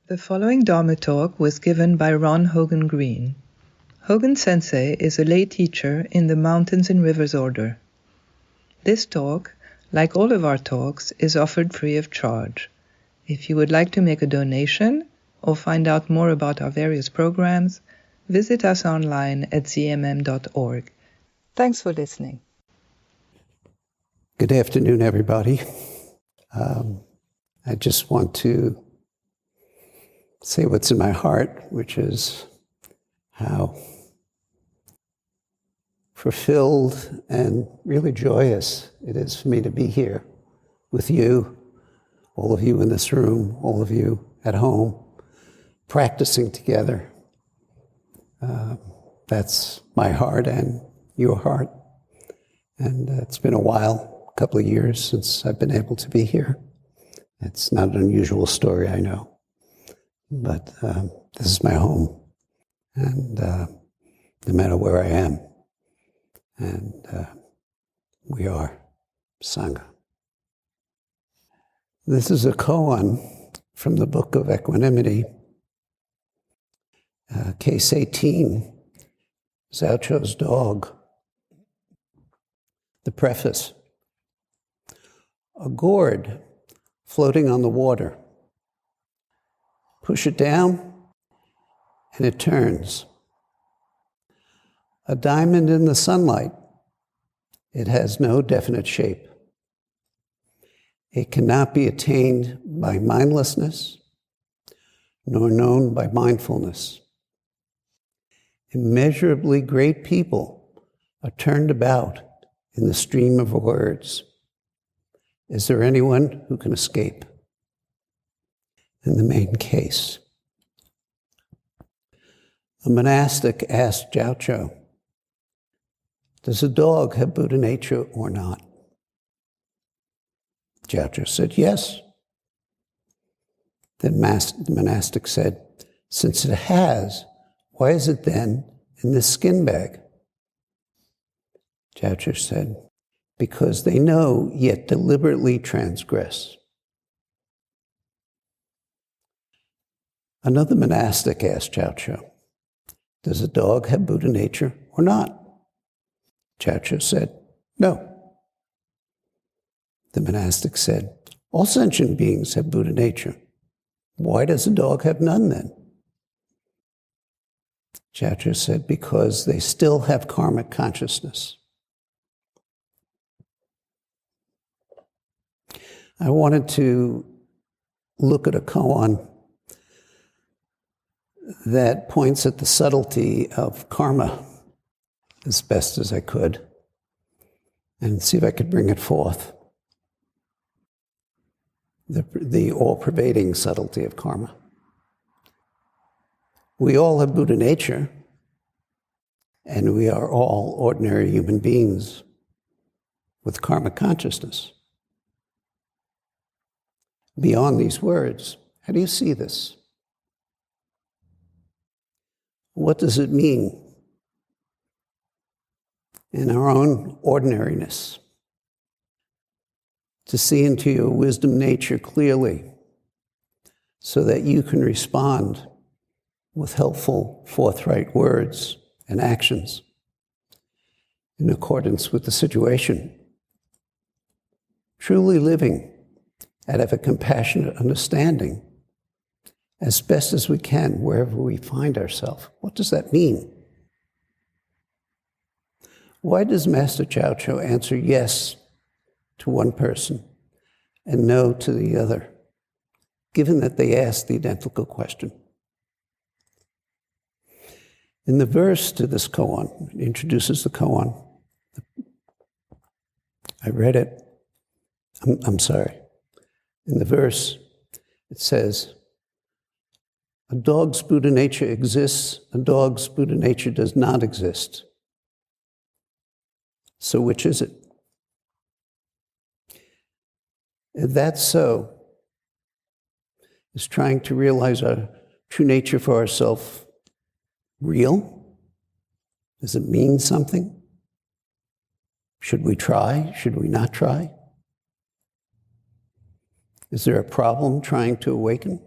The following Dharma talk was given by Ron Hogan Green. Hogan Sensei is a lay teacher in the Mountains and Rivers Order. This talk, like all of our talks, is offered free of charge. If you would like to make a donation or find out more about our various programs, visit us online at zmm.org. Thanks for listening. Good afternoon, everybody. I just want to say what's in my heart, which is how fulfilled and really joyous it is for me to be here with you, all of you in this room, all of you at home, practicing together. That's my heart and your heart. And it's been a while, a couple of years since I've been able to be here. It's not an unusual story, I know. But this is my home, and no matter where I am, and we are Sangha. This is a koan from the Book of Equanimity, Case 18, Zhao Cho's dog. The preface: a gourd floating on the water. Push it down, and it turns. A diamond in the sunlight. It has no definite shape. It cannot be attained by mindlessness, nor known by mindfulness. Immeasurably great people are turned about in the stream of words. Is there anyone who can escape? In the main case, a monastic asked Zhao Cho, does a dog have Buddha nature or not? Zhao Cho said, yes. Then the monastic said, since it has, why is it then in this skin bag? Zhao Cho said, because they know yet deliberately transgress. Another monastic asked Zhao Cho, does a dog have Buddha nature or not? Zhao Cho said, no. The monastic said, all sentient beings have Buddha nature. Why does a dog have none then? Zhao Cho said, because they still have karmic consciousness. I wanted to look at a koan that points at the subtlety of karma as best as I could, and see if I could bring it forth. The all-pervading subtlety of karma. We all have Buddha nature, and we are all ordinary human beings with karmic consciousness. Beyond these words, how do you see this? What does it mean in our own ordinariness to see into your wisdom nature clearly so that you can respond with helpful, forthright words and actions in accordance with the situation? Truly living out of a compassionate understanding as best as we can, wherever we find ourselves. What does that mean? Why does Master Zhao Cho answer yes to one person and no to the other, given that they asked the identical question? In the verse to this koan, it introduces the koan. I read it. I'm sorry. In the verse, it says, a dog's Buddha nature exists, a dog's Buddha nature does not exist. So which is it? If that's so, is trying to realize our true nature for ourselves real? Does it mean something? Should we try? Should we not try? Is there a problem trying to awaken?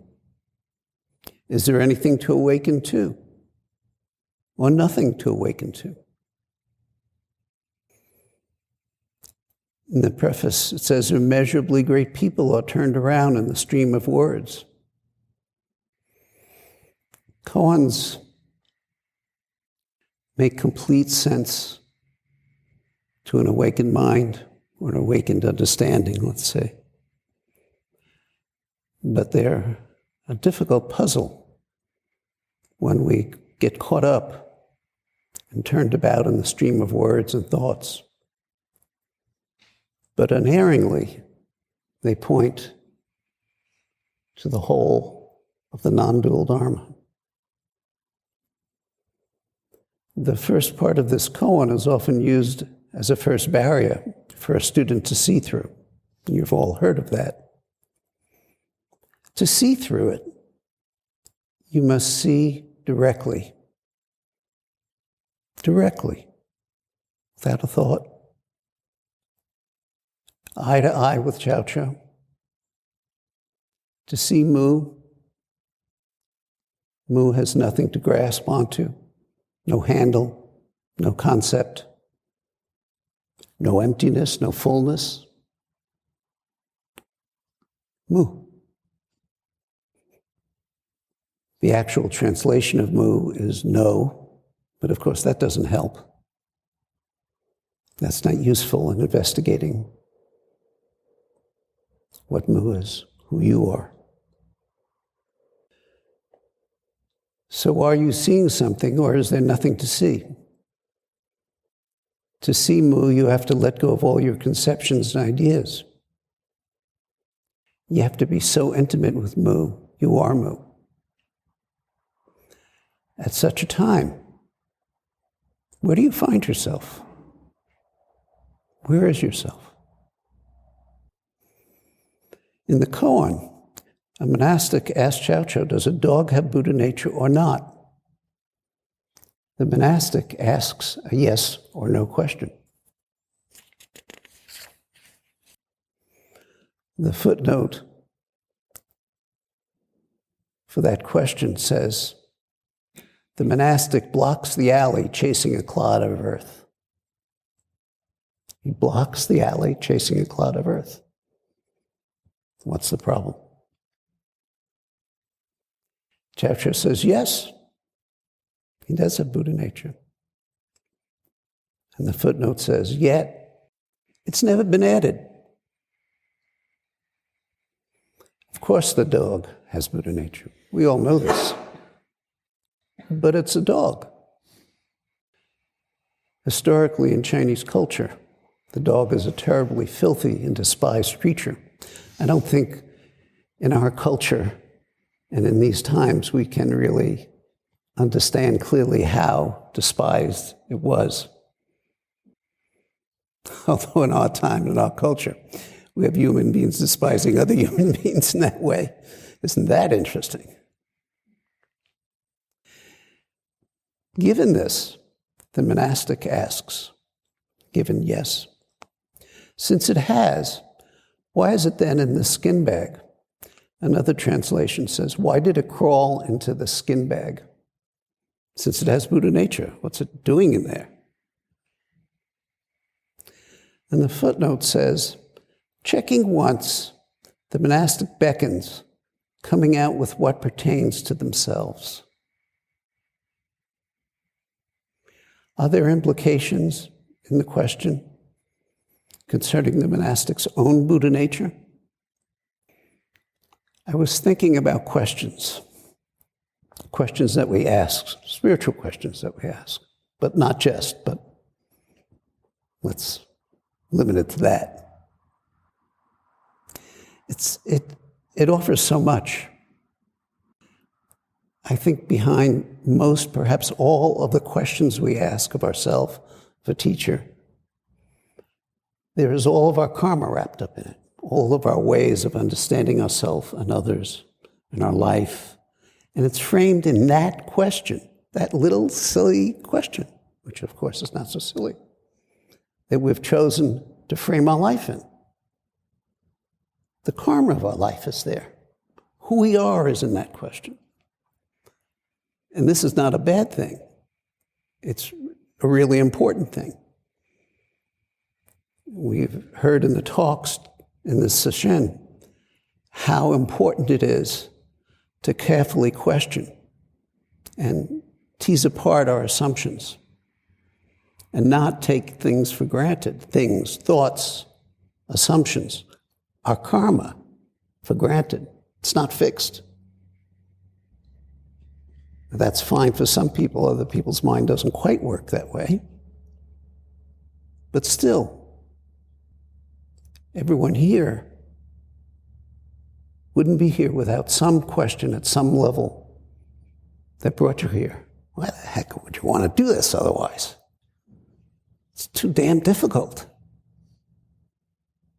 Is there anything to awaken to? Or nothing to awaken to? In the preface, it says, immeasurably great people are turned around in the stream of words. Koans make complete sense to an awakened mind or an awakened understanding, let's say. But they're a difficult puzzle when we get caught up and turned about in the stream of words and thoughts. But unerringly, they point to the whole of the non-dual Dharma. The first part of this koan is often used as a first barrier for a student to see through. You've all heard of that. To see through it, you must see directly, without a thought, eye to eye with Chow Chow. To see Mu has nothing to grasp onto, no handle, no concept, no emptiness, no fullness. Mu. The actual translation of Mu is no, but of course that doesn't help. That's not useful in investigating what Mu is, who you are. So are you seeing something, or is there nothing to see? To see Mu, you have to let go of all your conceptions and ideas. You have to be so intimate with Mu, you are Mu. At such a time, where do you find yourself? Where is yourself? In the koan, a monastic asked Chow Chow, does a dog have Buddha nature or not? The monastic asks a yes or no question. The footnote for that question says, the monastic blocks the alley chasing a clod of earth. He blocks the alley chasing a clod of earth. What's the problem? Chow Chow says, yes, he does have Buddha nature. And the footnote says, yet it's never been added. Of course the dog has Buddha nature. We all know this. But it's a dog. Historically, in Chinese culture, the dog is a terribly filthy and despised creature. I don't think in our culture and in these times we can really understand clearly how despised it was. Although in our time, in our culture, we have human beings despising other human beings in that way. Isn't that interesting? Given this, the monastic asks, given yes, since it has, why is it then in the skin bag? Another translation says, why did it crawl into the skin bag? Since it has Buddha nature, what's it doing in there? And the footnote says, checking once, the monastic beckons, coming out with what pertains to themselves. Are there implications in the question concerning the monastic's own Buddha nature? I was thinking about questions that we ask, spiritual questions that we ask, but not just, but let's limit it to that. It offers so much. I think behind most, perhaps all of the questions we ask of ourselves, of a teacher, there is all of our karma wrapped up in it, all of our ways of understanding ourselves and others and our life. And it's framed in that question, that little silly question, which of course is not so silly, that we've chosen to frame our life in. The karma of our life is there. Who we are is in that question. And this is not a bad thing. It's a really important thing. We've heard in the talks in this session how important it is to carefully question and tease apart our assumptions and not take things for granted, things, thoughts, assumptions, our karma for granted. It's not fixed. That's fine for some people. Other people's mind doesn't quite work that way. But still, everyone here wouldn't be here without some question at some level that brought you here. Why the heck would you want to do this otherwise? It's too damn difficult.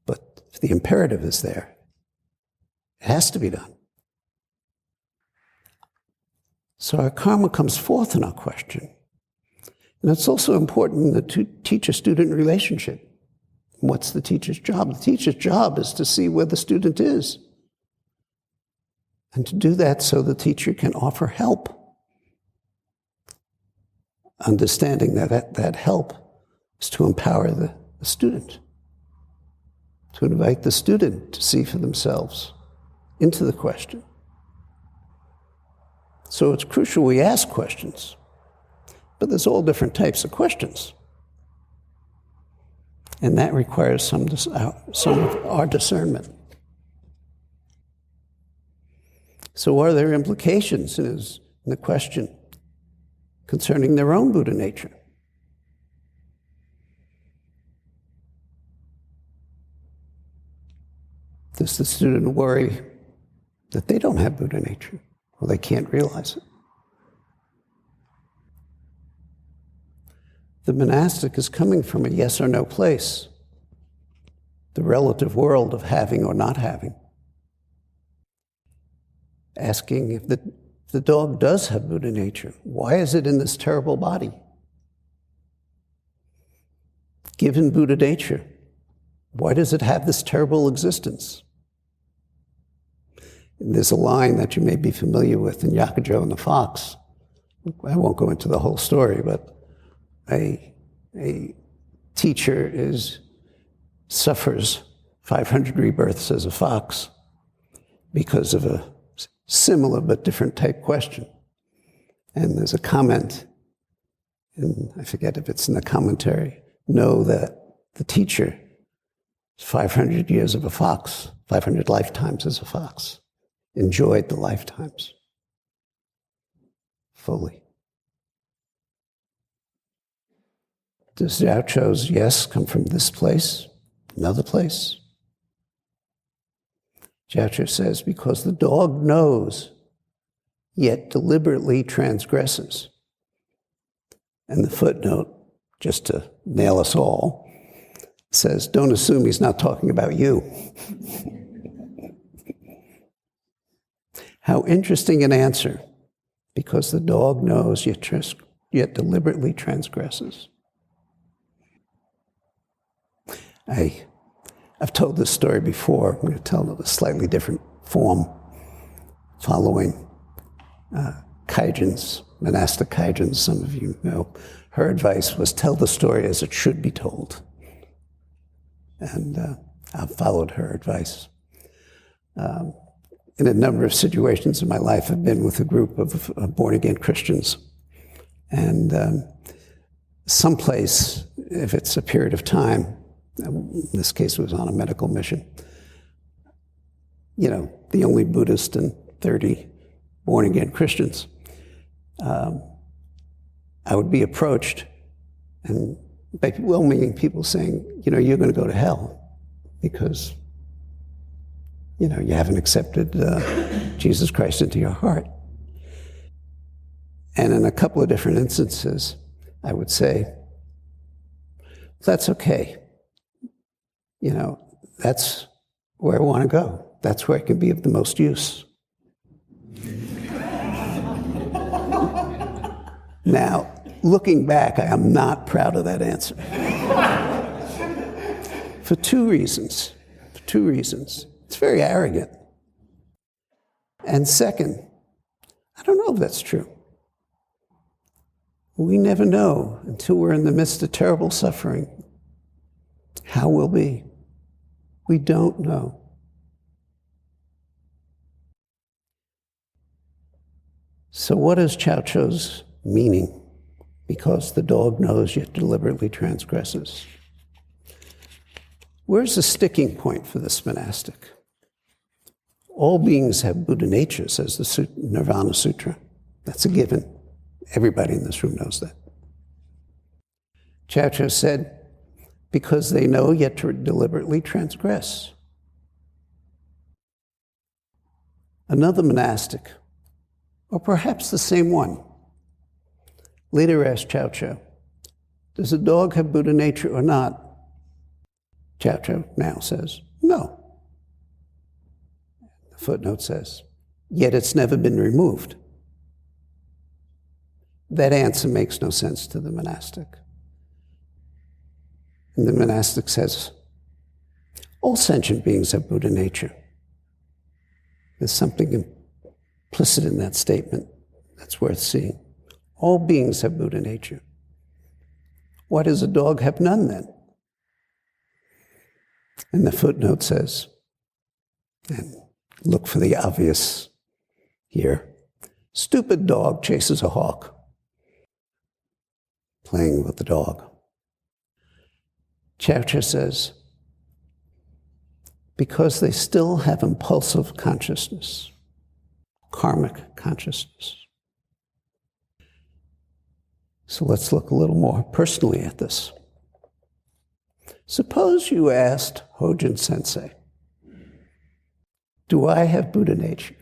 But if the imperative is there, it has to be done. So our karma comes forth in our question. And it's also important in the teacher-student relationship. What's the teacher's job? The teacher's job is to see where the student is. And to do that so the teacher can offer help. Understanding that help is to empower the student. To invite the student to see for themselves into the question. So it's crucial we ask questions, but there's all different types of questions. And that requires some of our discernment. So are there implications in the question concerning their own Buddha nature? Does the student worry that they don't have Buddha nature? Well, they can't realize it. The monastic is coming from a yes or no place, the relative world of having or not having. Asking if the dog does have Buddha nature, why is it in this terrible body? Given Buddha nature, why does it have this terrible existence? And there's a line that you may be familiar with in Yakujo and the Fox. I won't go into the whole story, but a teacher suffers 500 rebirths as a fox because of a similar but different type question. And there's a comment, and I forget if it's in the commentary, know that the teacher is 500 years of a fox, 500 lifetimes as a fox. Enjoyed the lifetimes fully. Does Yaocho's yes come from this place, another place? Yaocho says, because the dog knows, yet deliberately transgresses. And the footnote, just to nail us all, says, don't assume he's not talking about you. How interesting an answer, because the dog knows, yet deliberately transgresses. I've told this story before. I'm going to tell it in a slightly different form, following Kaijins, monastic Kaijins. Some of you know. Her advice was tell the story as it should be told. And I've followed her advice. In a number of situations in my life, I've been with a group of born-again Christians. And someplace, if it's a period of time, in this case it was on a medical mission, the only Buddhist and 30 born-again Christians, I would be approached and by well-meaning people saying, you're going to go to hell because you haven't accepted Jesus Christ into your heart. And in a couple of different instances, I would say, that's okay. That's where I want to go. That's where I can be of the most use. Now, looking back, I am not proud of that answer. For two reasons. It's very arrogant. And second, I don't know if that's true. We never know until we're in the midst of terrible suffering how we'll be. We don't know. So what is Chow Chow's meaning? Because the dog knows yet deliberately transgresses. Where's the sticking point for this monastic? All beings have Buddha nature, says the Nirvana Sutra. That's a given. Everybody in this room knows that. Chow Chow said, because they know yet to deliberately transgress. Another monastic, or perhaps the same one, later asked Chow Chow, does a dog have Buddha nature or not? Chow Chow now says, no. The footnote says, yet it's never been removed. That answer makes no sense to the monastic. And the monastic says, all sentient beings have Buddha nature. There's something implicit in that statement that's worth seeing. All beings have Buddha nature. Why does a dog have none then? And the footnote says, and look for the obvious here, stupid dog chases a hawk, playing with the dog. Chow Chow says, because they still have impulsive consciousness, karmic consciousness. So let's look a little more personally at this. Suppose you asked Hojin Sensei, do I have Buddha nature?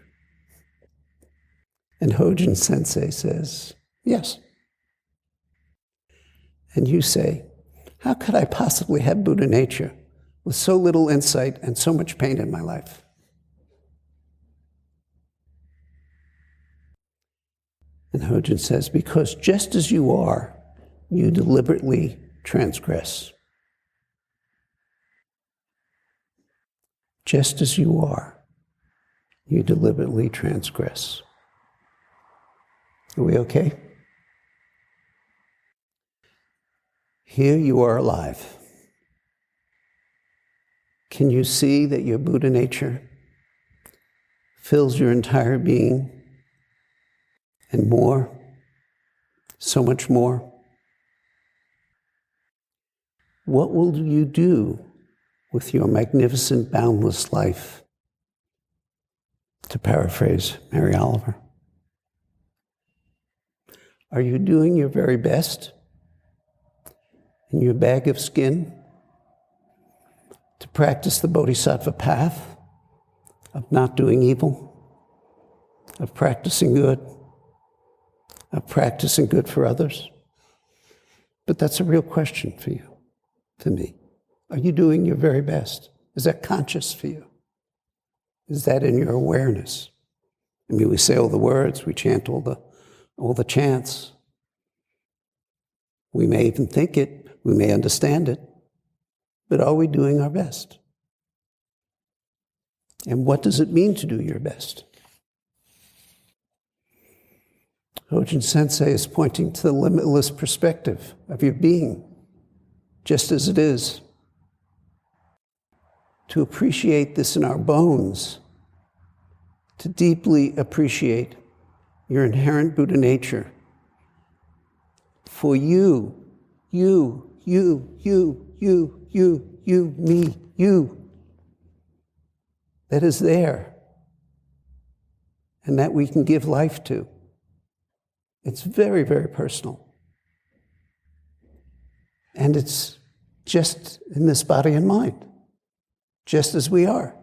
And Hojin Sensei says, yes. And you say, how could I possibly have Buddha nature with so little insight and so much pain in my life? And Hojin says, because just as you are, you deliberately transgress. Just as you are, you deliberately transgress. Are we okay? Here you are alive. Can you see that your Buddha nature fills your entire being and more, so much more? What will you do with your magnificent, boundless life? To paraphrase Mary Oliver. Are you doing your very best in your bag of skin to practice the bodhisattva path of not doing evil, of practicing good for others? But that's a real question for you, to me. Are you doing your very best? Is that conscious for you? Is that in your awareness? I mean, we say all the words, we chant all the chants. We may even think it, we may understand it, but are we doing our best? And what does it mean to do your best? Hojin Sensei is pointing to the limitless perspective of your being, just as it is. To appreciate this in our bones, to deeply appreciate your inherent Buddha nature. For you, me, you. That is there. And that we can give life to. It's very, very personal. And it's just in this body and mind, just as we are.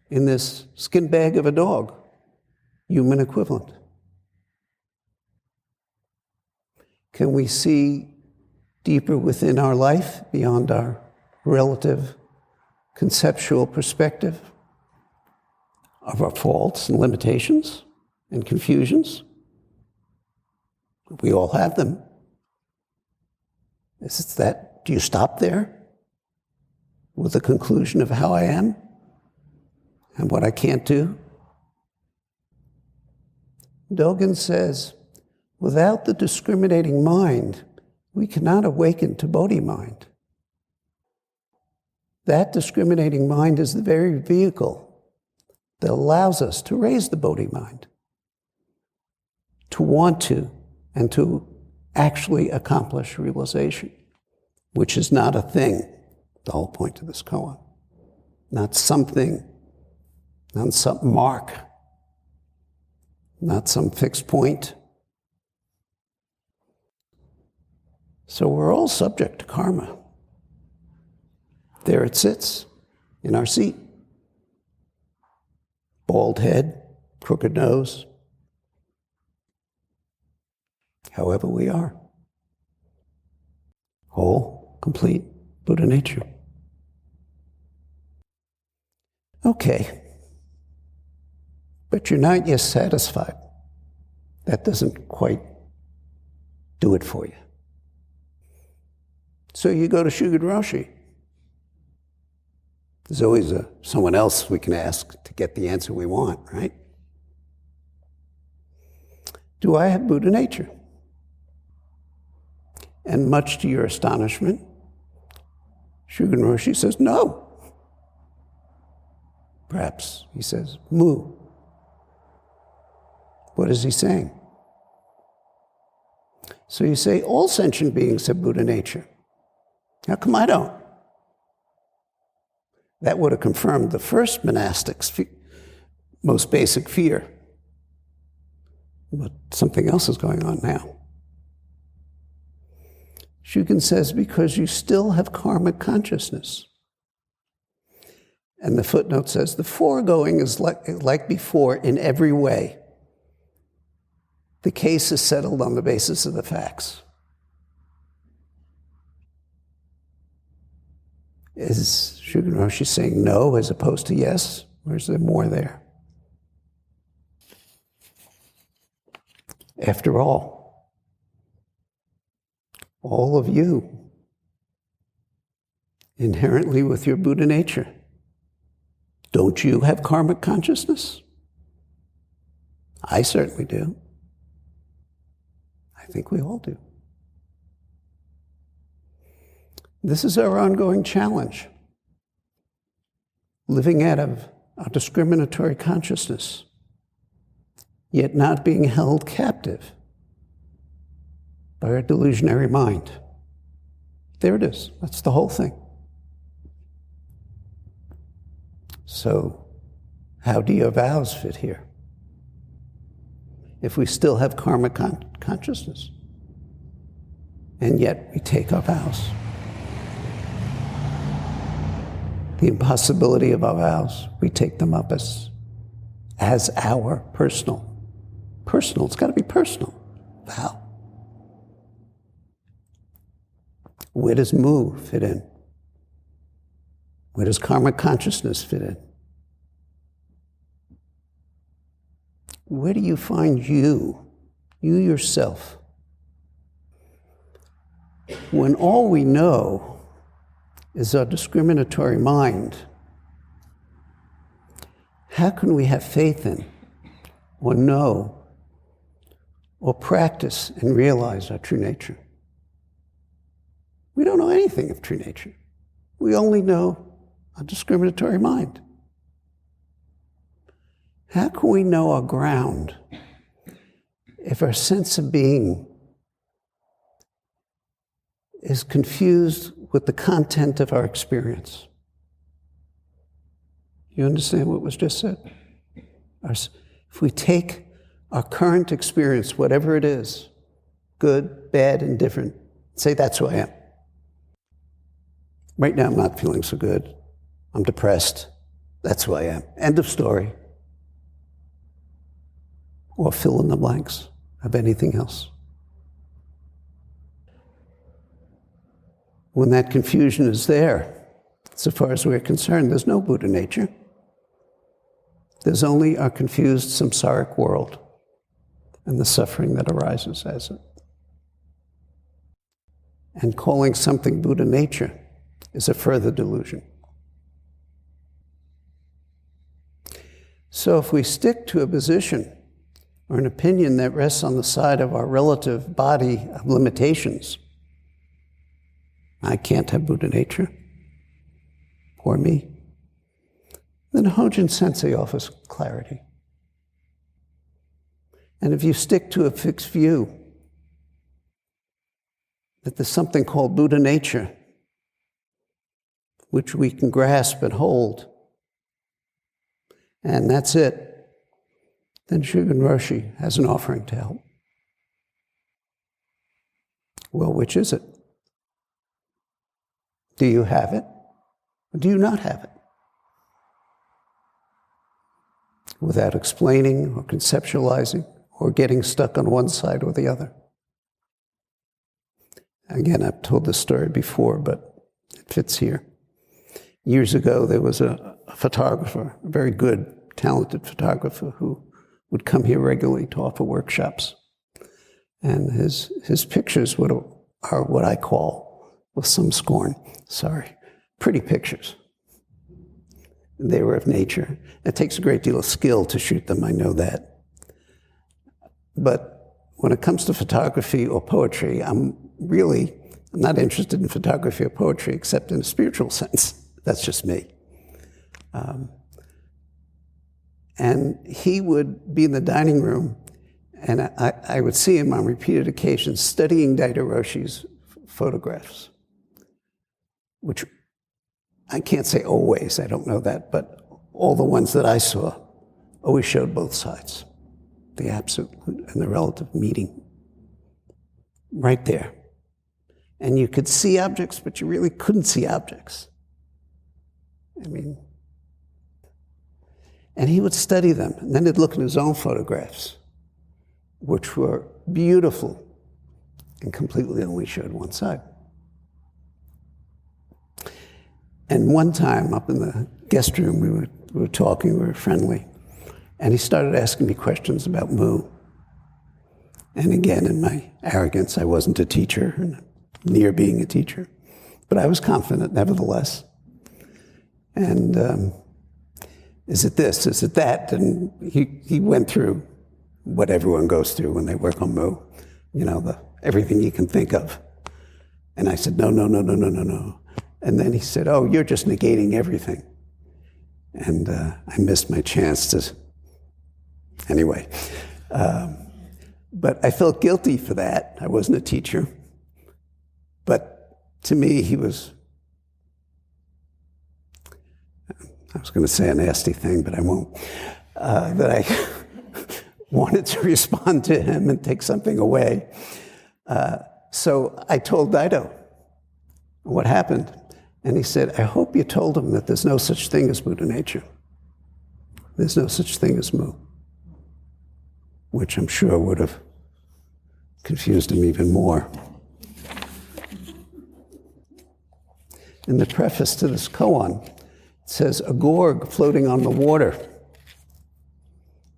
In this skin bag of a dog, human equivalent. Can we see deeper within our life, beyond our relative conceptual perspective of our faults and limitations and confusions? We all have them. Is it that, do you stop there with the conclusion of how I am and what I can't do? Dogen says, Without the discriminating mind, we cannot awaken to Bodhi mind. That discriminating mind is the very vehicle that allows us to raise the Bodhi mind, to want to, and to actually accomplish realization, which is not a thing, the whole point of this koan. Not something, not some mark, not some fixed point. So we're all subject to karma. There it sits, in our seat. Bald head, crooked nose. However we are. Whole, complete, Buddha nature. Okay. But you're not yet satisfied. That doesn't quite do it for you. So you go to Shugen Roshi. There's always someone else we can ask to get the answer we want, right? Do I have Buddha nature? And much to your astonishment, Shugen Roshi says, no. Perhaps he says, mu. What is he saying? So you say, all sentient beings have Buddha nature. How come I don't? That would have confirmed the first monastic's most basic fear. But something else is going on now. Shugen says, because you still have karmic consciousness. And the footnote says, the foregoing is like before in every way. The case is settled on the basis of the facts. Is Shugen Roshi saying no as opposed to yes? Or is there more there? After all of you, inherently with your Buddha nature, don't you have karmic consciousness? I certainly do. I think we all do. This is our ongoing challenge. Living out of our discriminatory consciousness, yet not being held captive by our delusionary mind. There it is. That's the whole thing. So, how do your vows fit here? If we still have karmic consciousness, and yet we take our vows. The impossibility of our vows, we take them up as our personal. Personal, it's got to be personal vow. Where does mu fit in? Where does karmic consciousness fit in? Where do you find you yourself? When all we know is our discriminatory mind, how can we have faith in, or know, or practice and realize our true nature? We don't know anything of true nature. We only know a discriminatory mind. How can we know our ground if our sense of being is confused with the content of our experience? You understand what was just said? If we take our current experience, whatever it is, good, bad, indifferent, say that's who I am. Right now I'm not feeling so good. I'm depressed. That's who I am. End of story. Or fill in the blanks of anything else. When that confusion is there, so far as we're concerned, there's no Buddha nature. There's only our confused samsaric world and the suffering that arises as it. And calling something Buddha nature is a further delusion. So if we stick to a position or an opinion that rests on the side of our relative body of limitations. I can't have Buddha nature. Poor me. Then Hojin Sensei offers clarity. And if you stick to a fixed view that there's something called Buddha nature, which we can grasp and hold, and that's it, then Shugen Roshi has an offering to help. Well, which is it? Do you have it? Or do you not have it? Without explaining or conceptualizing or getting stuck on one side or the other. Again, I've told this story before, but it fits here. Years ago, there was a photographer, a very good, talented photographer, who would come here regularly to offer workshops. And his pictures are what I call, with some scorn, pretty pictures. They were of nature. It takes a great deal of skill to shoot them, I know that. But when it comes to photography or poetry, I'm not interested in photography or poetry except in a spiritual sense. That's just me. And he would be in the dining room, and I would see him on repeated occasions studying Daido Roshi's photographs, which I can't say always, I don't know that, but all the ones that I saw always showed both sides, the absolute and the relative meeting, right there. And you could see objects, but you really couldn't see objects. And he would study them, and then he'd look at his own photographs, which were beautiful and completely only showed one side. And one time, up in the guest room, we were talking, we were friendly, and he started asking me questions about Mu. And again, in my arrogance, I wasn't a teacher, and near being a teacher, but I was confident nevertheless. And is it this, is it that? And he went through what everyone goes through when they work on Mu, everything you can think of. And I said, no. And then he said, oh, you're just negating everything. And I missed my chance to, anyway. But I felt guilty for that. I wasn't a teacher. But to me, he was, I was going to say a nasty thing, but I won't, that I wanted to respond to him and take something away. So I told Daido what happened. And he said, I hope you told him that there's no such thing as Buddha nature. There's no such thing as Mu. Which I'm sure would have confused him even more. In the preface to this koan, it says, a gorg floating on the water.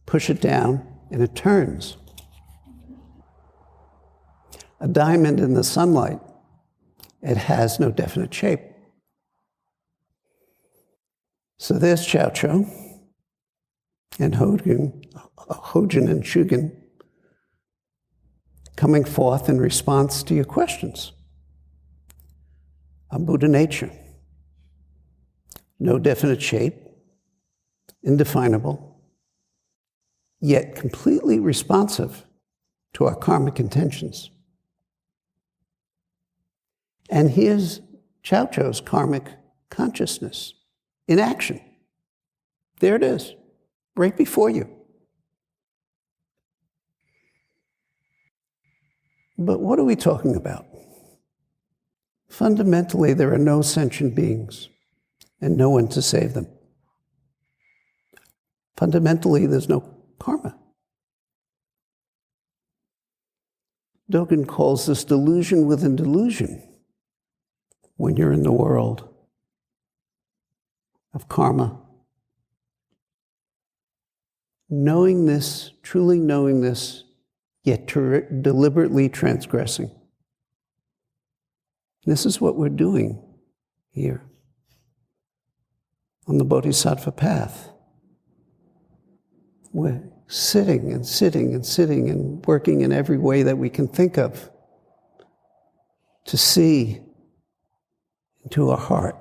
Push it down, and it turns. A diamond in the sunlight, it has no definite shape. So there's Chao Cho and Hojin and Shugen coming forth in response to your questions on Buddha nature. No definite shape, indefinable, yet completely responsive to our karmic intentions. And here's Chao Cho's karmic consciousness in action. There it is, right before you. But what are we talking about? Fundamentally, there are no sentient beings and no one to save them. Fundamentally, there's no karma. Dogen calls this delusion within delusion when you're in the world of karma. Knowing this, truly knowing this, yet deliberately transgressing. This is what we're doing here on the Bodhisattva path. We're sitting and sitting and sitting and working in every way that we can think of to see into our heart,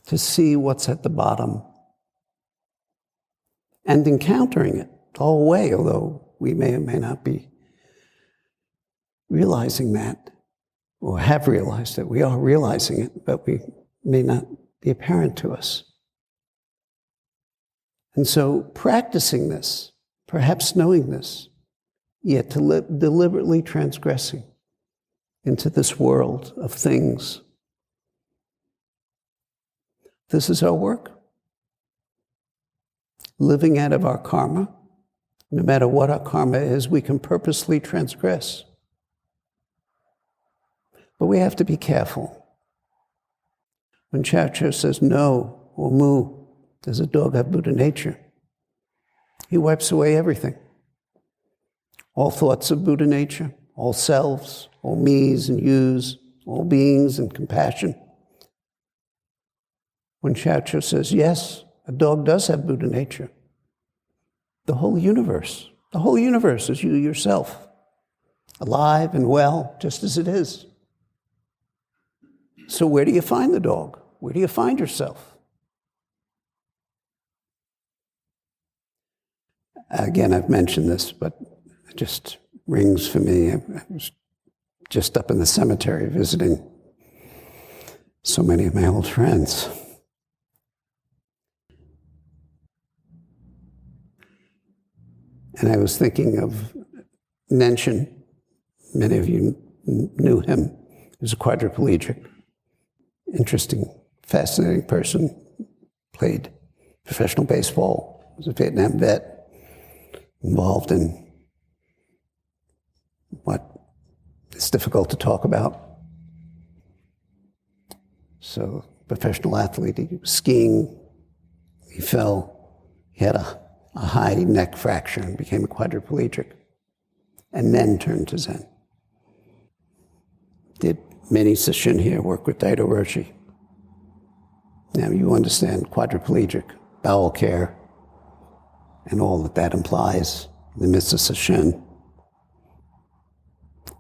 to see what's at the bottom, and encountering it the whole way, although we may or may not be realizing that, or have realized that we are realizing it, but we may not be apparent to us. And so practicing this, perhaps knowing this, yet deliberately transgressing into this world of things, this is our work. Living out of our karma, no matter what our karma is, we can purposely transgress. But we have to be careful. When Chao says no or mu, does a dog have Buddha nature? He wipes away everything. All thoughts of Buddha nature, all selves, all me's and you's, all beings and compassion. When Chao says yes, a dog does have Buddha nature. The whole universe is you yourself, alive and well, just as it is. So where do you find the dog? Where do you find yourself? Again, I've mentioned this, but it just rings for me. I was just up in the cemetery visiting so many of my old friends. And I was thinking of Nenshin. Many of you knew him. He was a quadriplegic. Interesting, fascinating person. Played professional baseball. Was a Vietnam vet. Involved in what is difficult to talk about. So, professional athlete. He was skiing. He fell. He had a high neck fracture and became a quadriplegic, and then turned to Zen. Did many sesshin here, work with Daido Roshi. Now you understand quadriplegic, bowel care, and all that that implies in the midst of sesshin.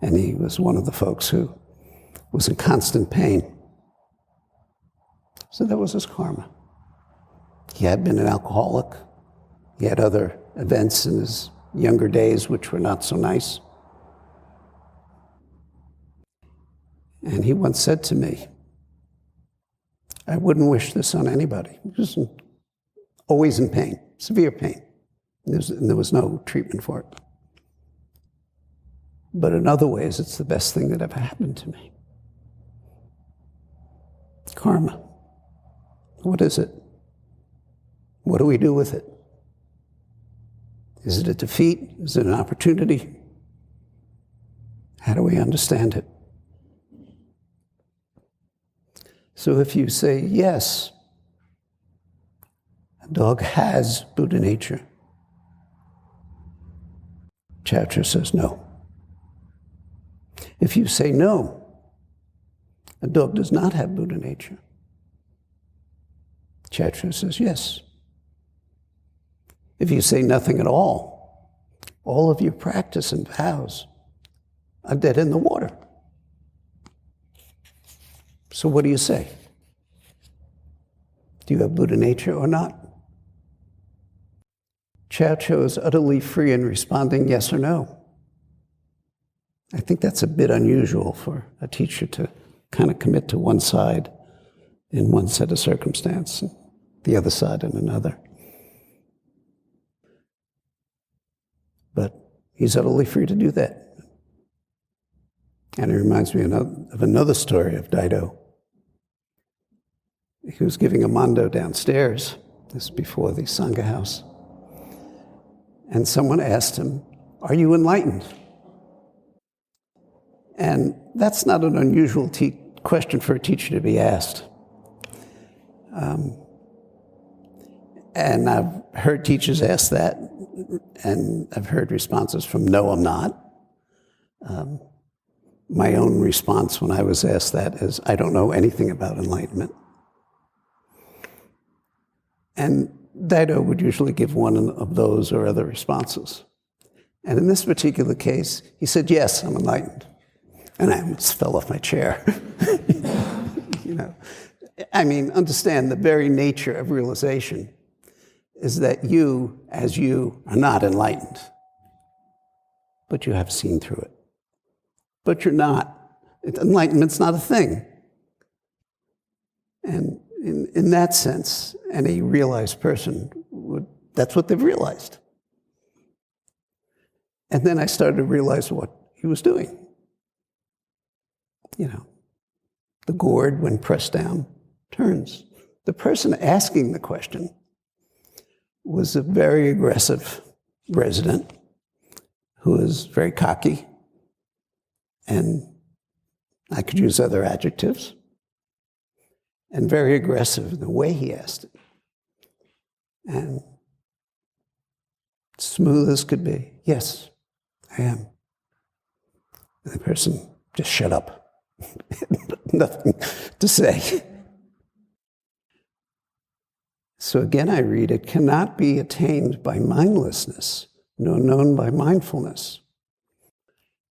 And he was one of the folks who was in constant pain. So that was his karma. He had been an alcoholic. He had other events in his younger days which were not so nice. And he once said to me, I wouldn't wish this on anybody. He was always in pain, severe pain. And there was no treatment for it. But in other ways, it's the best thing that ever happened to me. Karma. What is it? What do we do with it? Is it a defeat? Is it an opportunity? How do we understand it? So if you say, yes, a dog has Buddha nature, Chao says no. If you say no, a dog does not have Buddha nature, Chao says yes. If you say nothing at all of your practice and vows are dead in the water. So what do you say? Do you have Buddha nature or not? Chao is utterly free in responding yes or no. I think that's a bit unusual for a teacher to kind of commit to one side in one set of circumstance, and the other side in another. But he's utterly free to do that. And it reminds me of another story of Daido. He was giving a mando downstairs, this is before the Sangha house, and someone asked him, are you enlightened? And that's not an unusual question for a teacher to be asked. And I've heard teachers ask that, and I've heard responses from, no, I'm not. My own response when I was asked that is, I don't know anything about enlightenment. And Dido would usually give one of those or other responses. And in this particular case, he said, yes, I'm enlightened. And I almost fell off my chair. You know, I mean, understand the very nature of realization is that you, as you, are not enlightened. But you have seen through it. But you're not. Enlightenment's not a thing. And in that sense, any realized person that's what they've realized. And then I started to realize what he was doing. You know, the gourd, when pressed down, turns. The person asking the question was a very aggressive resident who was very cocky, and I could use other adjectives, and very aggressive in the way he asked it. And smooth as could be, yes, I am. And the person just shut up. Nothing to say. So again, I read, it cannot be attained by mindlessness, nor known by mindfulness.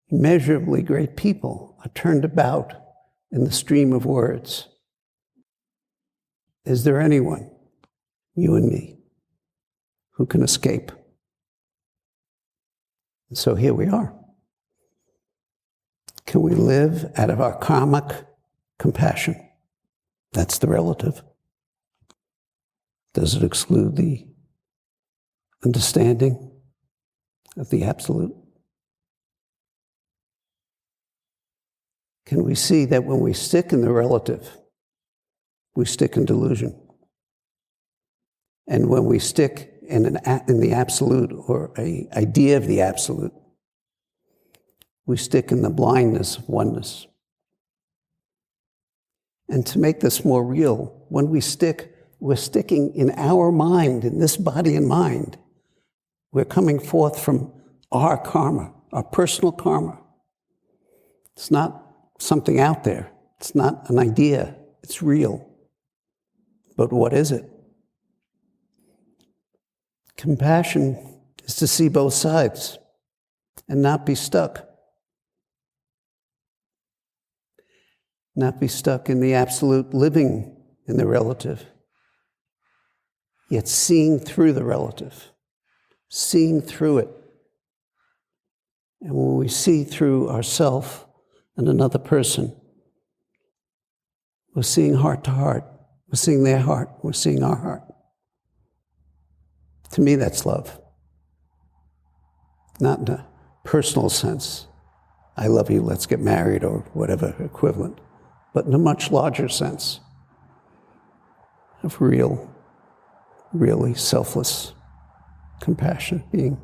Immeasurably great people are turned about in the stream of words. Is there anyone, you and me, who can escape? And so here we are. Can we live out of our karmic compassion? That's the relative. Does it exclude the understanding of the absolute? Can we see that when we stick in the relative, we stick in delusion? And when we stick in the absolute, or an idea of the absolute, we stick in the blindness of oneness. And to make this more real, when we stick, we're sticking in our mind, in this body and mind. We're coming forth from our karma, our personal karma. It's not something out there. It's not an idea. It's real. But what is it? Compassion is to see both sides and not be stuck. Not be stuck in the absolute, living in the relative, yet seeing through the relative, seeing through it. And when we see through ourself and another person, we're seeing heart to heart. We're seeing their heart. We're seeing our heart. To me, that's love. Not in a personal sense. I love you, let's get married, or whatever equivalent. But in a much larger sense of really selfless, compassionate being.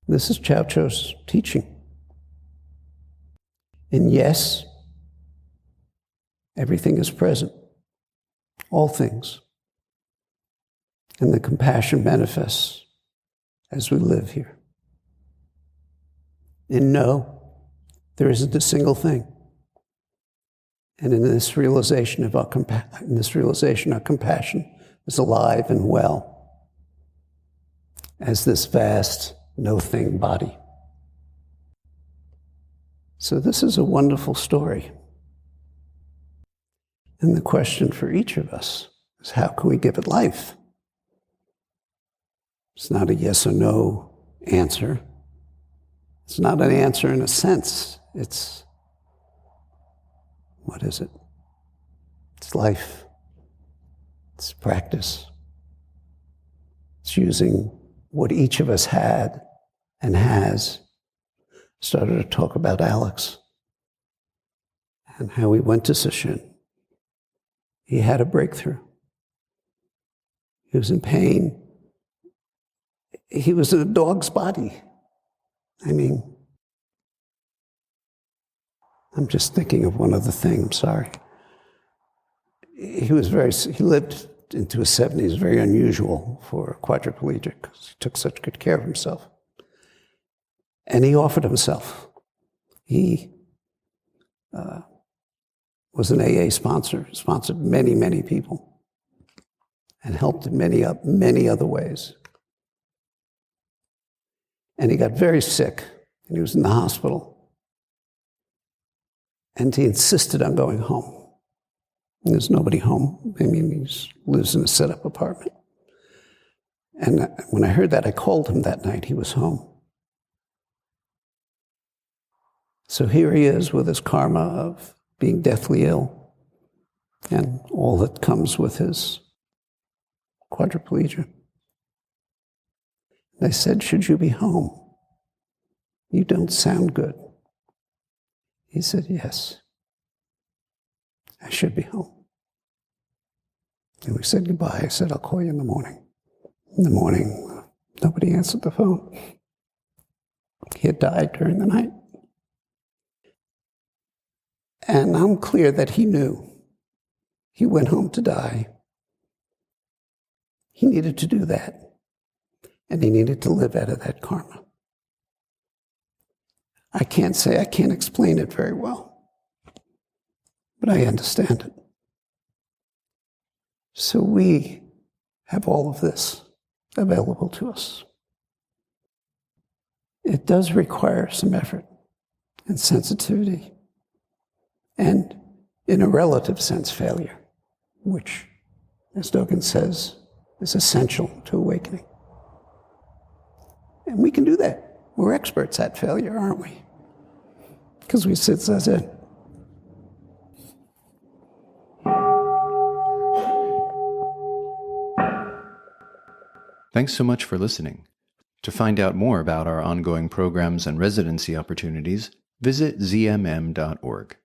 This is Chow Cho's teaching. And yes, everything is present, all things. And the compassion manifests as we live here. And no, there isn't a single thing. And in this realization our compassion is alive and well as this vast no-thing body. So this is a wonderful story. And the question for each of us is, how can we give it life? It's not a yes or no answer. It's not an answer in a sense. It's, what is it? It's life. It's practice. It's using what each of us had and has. Started to talk about Alex and how he went to Sesshin. He had a breakthrough. He was in pain. He was in a dog's body. I mean, I'm just thinking of one other thing, I'm sorry. He lived into his 70s, very unusual for a quadriplegic, because he took such good care of himself. And he offered himself. He was an AA sponsor, sponsored many, many people. and helped in many other ways. And he got very sick, and he was in the hospital. And he insisted on going home. And there's nobody home. I mean, he lives in a set-up apartment. And when I heard that, I called him that night. He was home. So here he is with his karma of being deathly ill and all that comes with his quadriplegia. They said, "Should you be home? You don't sound good." He said, "Yes, I should be home." And we said goodbye. I said, "I'll call you in the morning." In the morning, nobody answered the phone. He had died during the night. And I'm clear that he knew he went home to die. He needed to do that. And he needed to live out of that karma. I can't explain it very well, but I understand it. So we have all of this available to us. It does require some effort and sensitivity, and in a relative sense, failure, which, as Dogen says, is essential to awakening. And we can do that. We're experts at failure, aren't we? Because we sit as in. Thanks so much for listening. To find out more about our ongoing programs and residency opportunities, visit zmm.org.